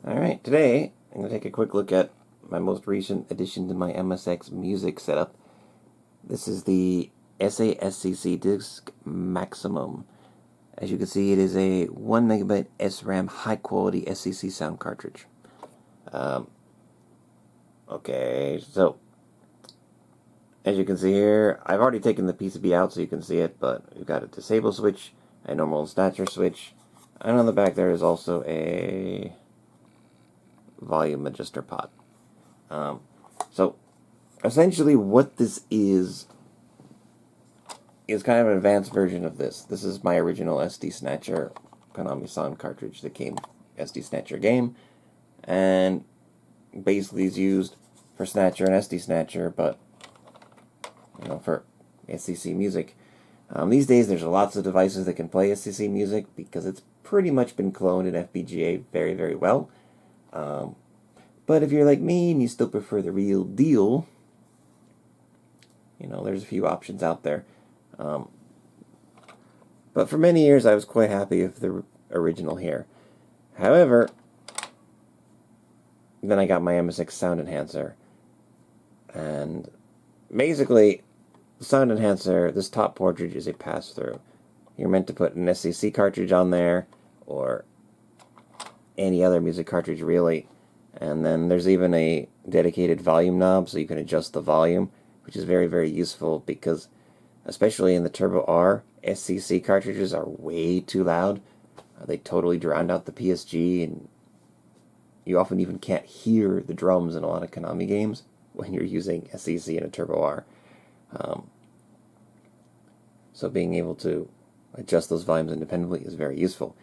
Alright, today I'm going to take a quick look at my most recent addition to my MSX music setup. This is the ESE-SCC Maximum. As you can see, it is a 1 megabyte SRAM high quality SCC sound cartridge. Okay, so as you can see here, I've already taken the PCB out so you can see it, but we've got a disable switch, a normal snatcher switch, and on the back there is also a volume adjuster pot. So essentially what this is kind of an advanced version of this. This is my original SD Snatcher Konami sound cartridge that came SD Snatcher game, and basically is used for Snatcher and SD Snatcher, but for SCC music. These days there's lots of devices that can play SCC music because it's pretty much been cloned in FPGA very, very well. But if you're like me and you still prefer the real deal, there's a few options out there. But for many years I was quite happy with the original here. However, then I got my MSX sound enhancer, and basically the sound enhancer, this top cartridge is a pass-through. You're meant to put an SCC cartridge on there, or any other music cartridge really, and then there's even a dedicated volume knob so you can adjust the volume, which is very, very useful because especially in the Turbo R, SCC cartridges are way too loud. They totally drown out the PSG, and you often even can't hear the drums in a lot of Konami games when you're using SCC in a Turbo R. So being able to adjust those volumes independently is very useful.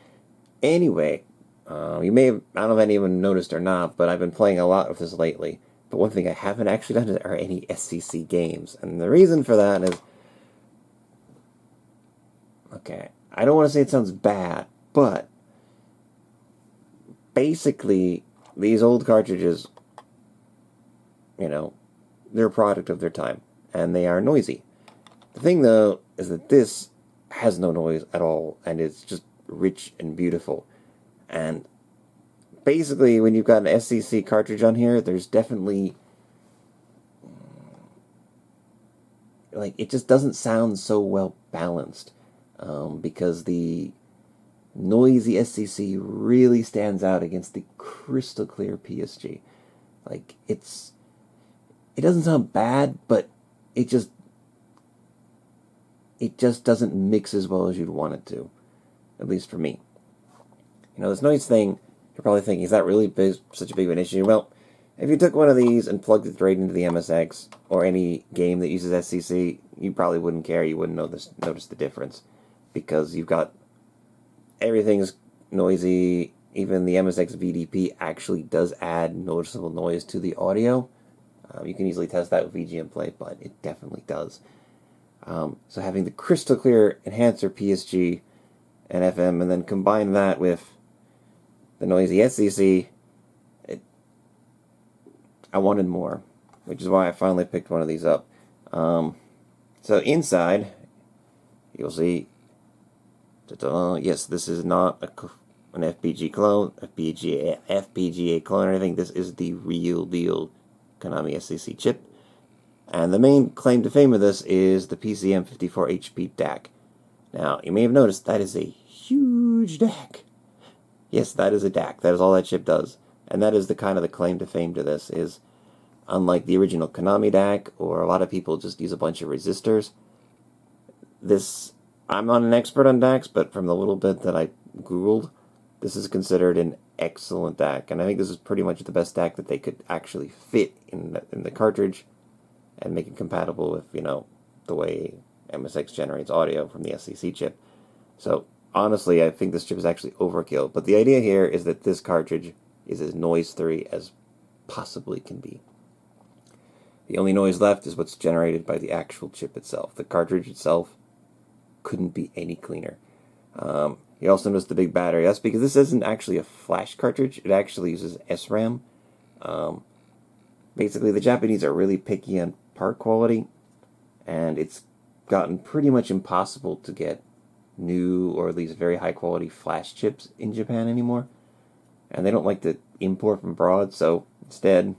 Anyway, you may have, I don't know if anyone noticed or not, but I've been playing a lot with this lately. But one thing I haven't actually done are any SCC games. And the reason for that is, okay, I don't want to say it sounds bad, but basically these old cartridges, they're a product of their time, and they are noisy. The thing, though, is that this has no noise at all, and it's just rich and beautiful. And basically, when you've got an SCC cartridge on here, there's definitely, it just doesn't sound so well balanced, because the noisy SCC really stands out against the crystal clear PSG. It doesn't sound bad, but it just doesn't mix as well as you'd want it to, at least for me. This noise thing, you're probably thinking, is that really such a big of an issue? Well, if you took one of these and plugged it right into the MSX, or any game that uses SCC, you probably wouldn't care, you wouldn't notice the difference, because you've got, everything's noisy. Even the MSX VDP actually does add noticeable noise to the audio. You can easily test that with VGM Play, but it definitely does. So having the crystal clear enhancer PSG and FM, and then combine that with the noisy SCC, I wanted more, which is why I finally picked one of these up. So inside, you'll see, yes, this is not an FPGA clone, FPGA clone or anything. This is the real deal Konami SCC chip. And the main claim to fame of this is the PCM54HP DAC. Now, you may have noticed that is a huge DAC. Yes, that is a DAC. That is all that chip does. And that is the kind of the claim to fame to this, is unlike the original Konami DAC, or a lot of people just use a bunch of resistors. This, I'm not an expert on DACs, but from the little bit that I Googled, this is considered an excellent DAC. And I think this is pretty much the best DAC that they could actually fit in the cartridge and make it compatible with, the way MSX generates audio from the SCC chip. So, honestly, I think this chip is actually overkill. But the idea here is that this cartridge is as noise-free as possibly can be. The only noise left is what's generated by the actual chip itself. The cartridge itself couldn't be any cleaner. You also notice the big battery. That's because this isn't actually a flash cartridge. It actually uses SRAM. Basically, the Japanese are really picky on part quality, and it's gotten pretty much impossible to get new, or at least very high quality flash chips in Japan anymore. And they don't like to import from abroad, so instead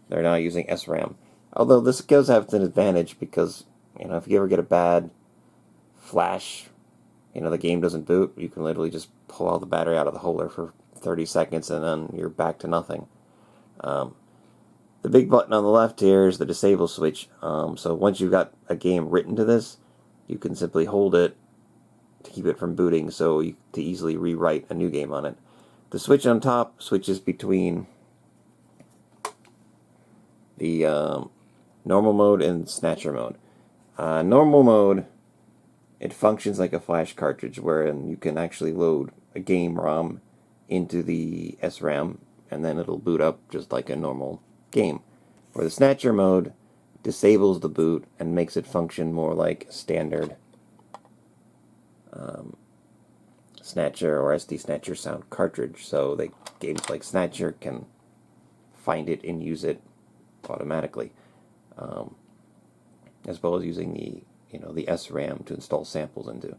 they're now using SRAM. Although this does have an advantage because, you know, if you ever get a bad flash, you know, the game doesn't boot, you can literally just pull all the battery out of the holder for 30 seconds and then you're back to nothing. The big button on the left here is the disable switch. So once you've got a game written to this, you can simply hold it to keep it from booting, so you to easily rewrite a new game on it. The switch on top switches between the normal mode and snatcher mode. Normal mode, it functions like a flash cartridge, wherein you can actually load a game ROM into the SRAM, and then it'll boot up just like a normal game. Where the snatcher mode disables the boot and makes it function more like standard Snatcher or SD Snatcher sound cartridge, so the games like Snatcher can find it and use it automatically, as well as using the the SRAM to install samples into.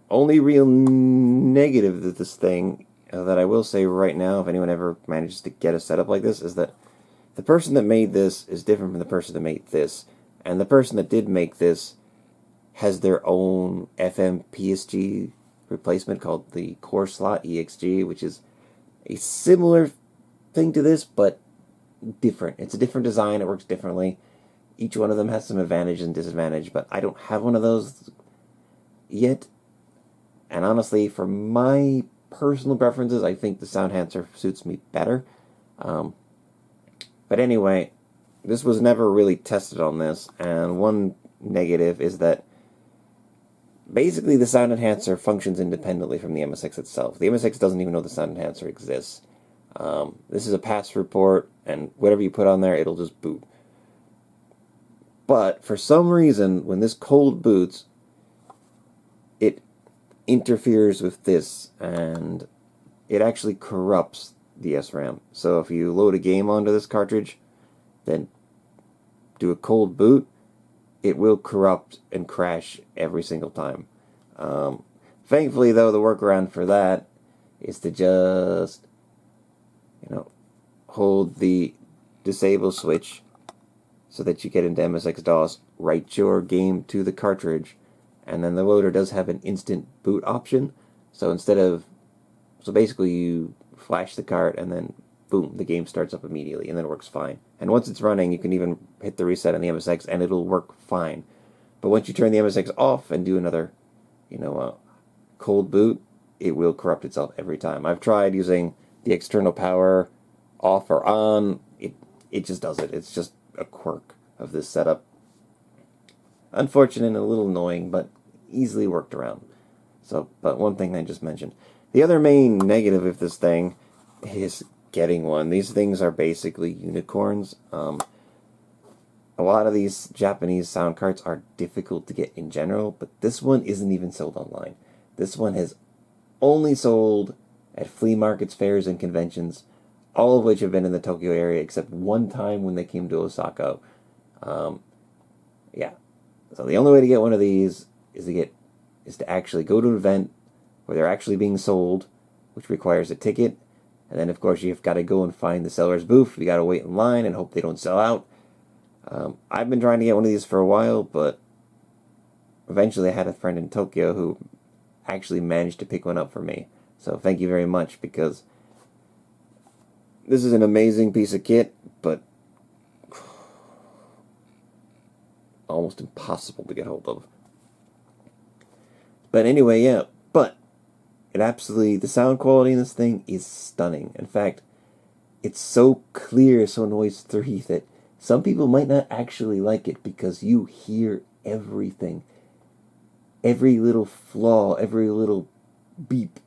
Only real negative to this thing that I will say right now, if anyone ever manages to get a setup like this, is that the person that made this is different from the person that made this, and the person that did make this has their own FM PSG replacement called the core slot EXG, which is a similar thing to this, but different. It's a different design, it works differently. Each one of them has some advantage and disadvantage, but I don't have one of those yet. And honestly, for my personal preferences, I think the sound enhancer suits me better. But anyway, this was never really tested on this, and one negative is that basically the sound enhancer functions independently from the MSX itself. The MSX doesn't even know the sound enhancer exists. This is a pass-through port, and whatever you put on there, it'll just boot. But for some reason, when this cold boots, it interferes with this, and it actually corrupts the SRAM. So if you load a game onto this cartridge, then do a cold boot, it will corrupt and crash every single time. Thankfully, though, the workaround for that is to just, hold the disable switch so that you get into MSX-DOS, write your game to the cartridge, and then the loader does have an instant boot option. So basically you flash the cart and then boom, the game starts up immediately and then it works fine. And once it's running, you can even hit the reset on the MSX and it'll work fine. But once you turn the MSX off and do another, cold boot, it will corrupt itself every time. I've tried using the external power off or on. It just does it. It's just a quirk of this setup. Unfortunate and a little annoying, but easily worked around. But one thing I just mentioned. The other main negative of this thing is getting one. These things are basically unicorns. A lot of these Japanese sound carts are difficult to get in general, but this one isn't even sold online. This one has only sold at flea markets, fairs, and conventions, all of which have been in the Tokyo area, except one time when they came to Osaka. Yeah. So the only way to get one of these is to actually go to an event where they're actually being sold, which requires a ticket. And then, of course, you've got to go and find the seller's booth. You got to wait in line and hope they don't sell out. I've been trying to get one of these for a while, but eventually I had a friend in Tokyo who actually managed to pick one up for me. So thank you very much, because this is an amazing piece of kit, but almost impossible to get hold of. But anyway, yeah, the sound quality in this thing is stunning. In fact, it's so clear, so noise-free that some people might not actually like it because you hear everything. Every little flaw, every little beep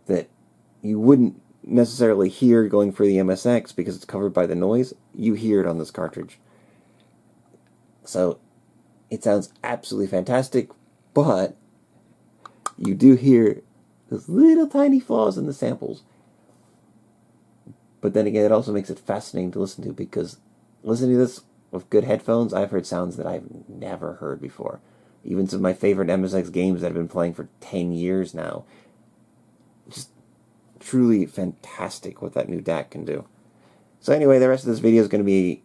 that you wouldn't necessarily hear going for the MSX because it's covered by the noise, you hear it on this cartridge. So, it sounds absolutely fantastic, but you do hear those little tiny flaws in the samples. But then again, it also makes it fascinating to listen to, because listening to this with good headphones, I've heard sounds that I've never heard before. Even some of my favorite MSX games that I've been playing for 10 years now. just truly fantastic what that new DAC can do. So anyway, the rest of this video is going to be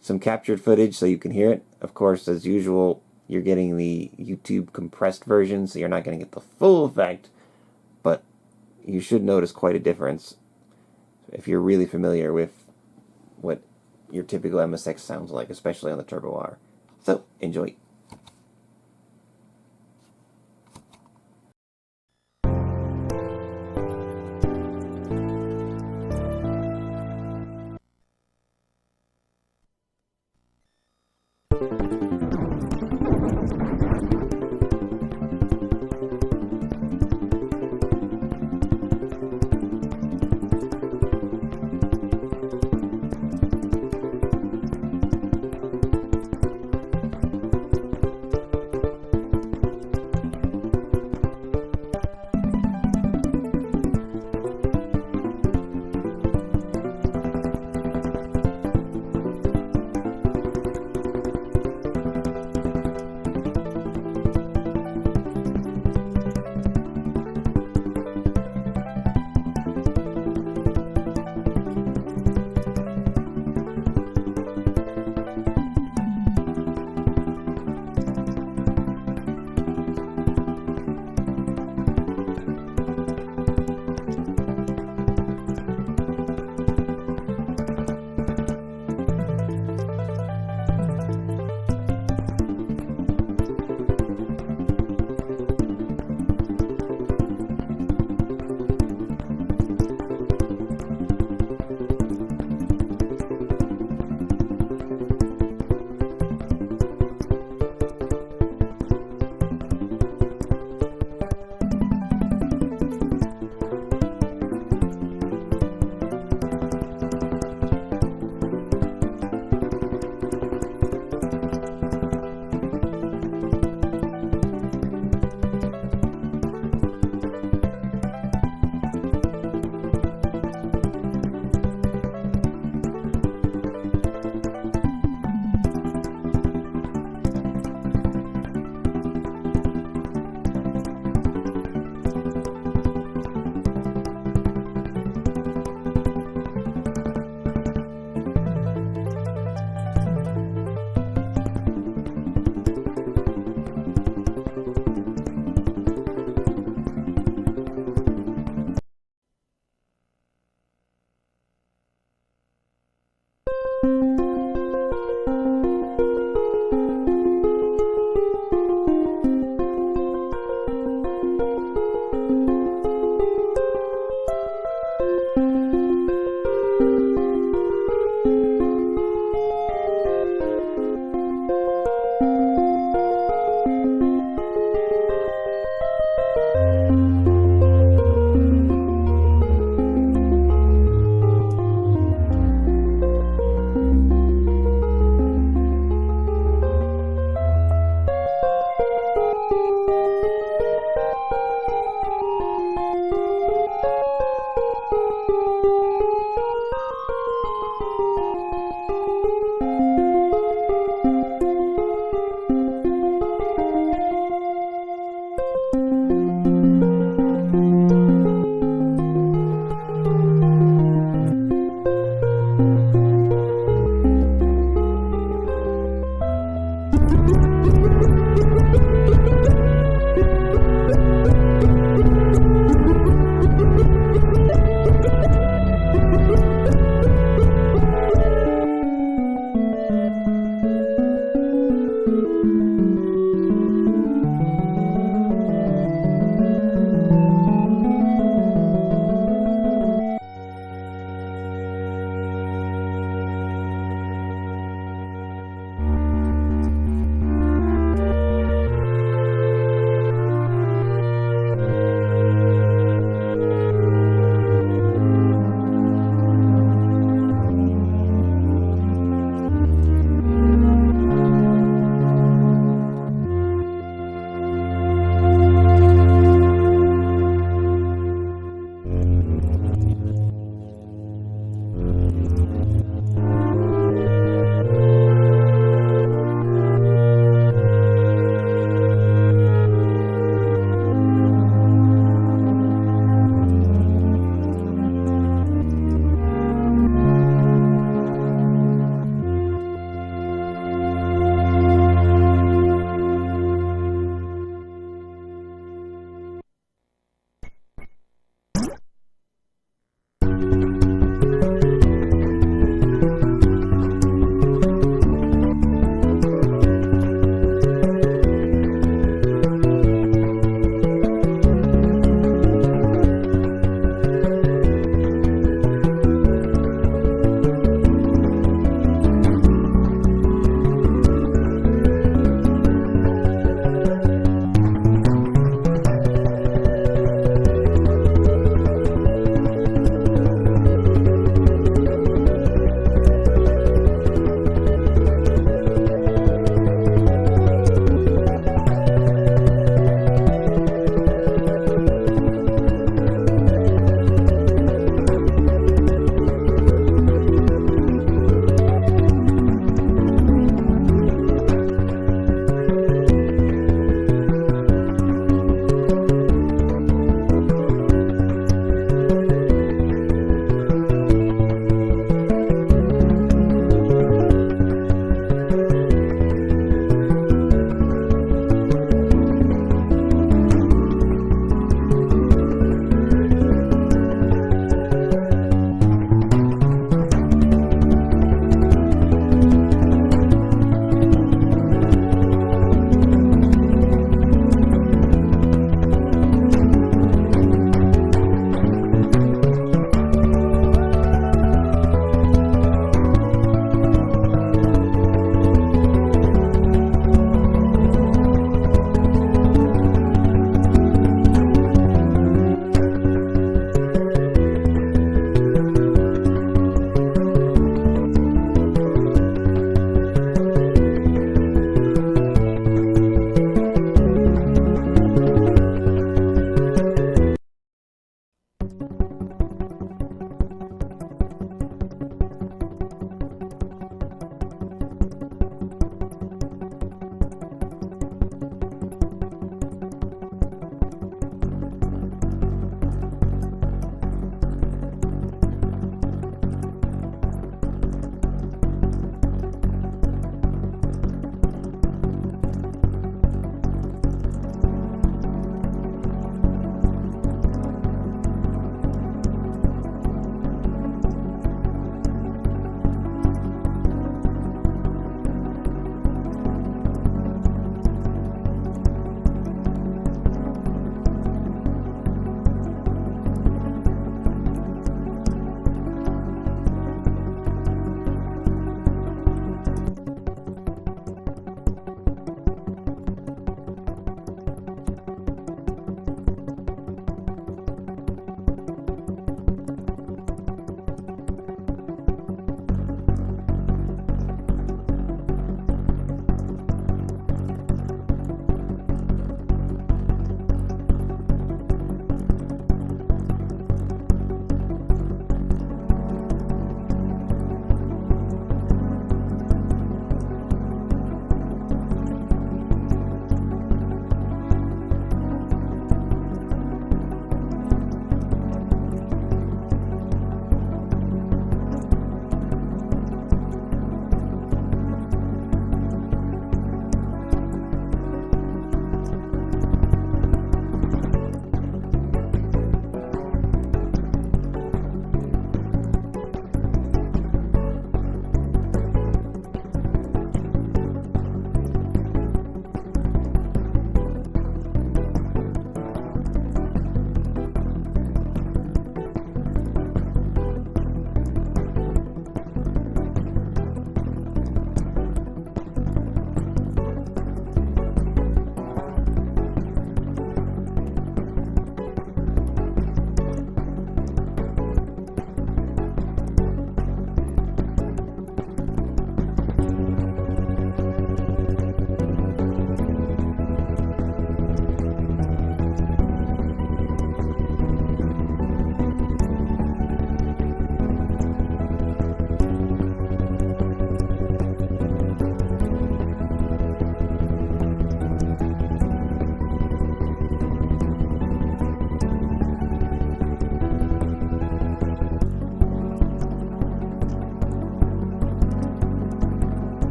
some captured footage so you can hear it. Of course, as usual, you're getting the YouTube compressed version, so you're not going to get the full effect, but you should notice quite a difference if you're really familiar with what your typical MSX sounds like, especially on the Turbo R. So, enjoy.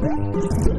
it.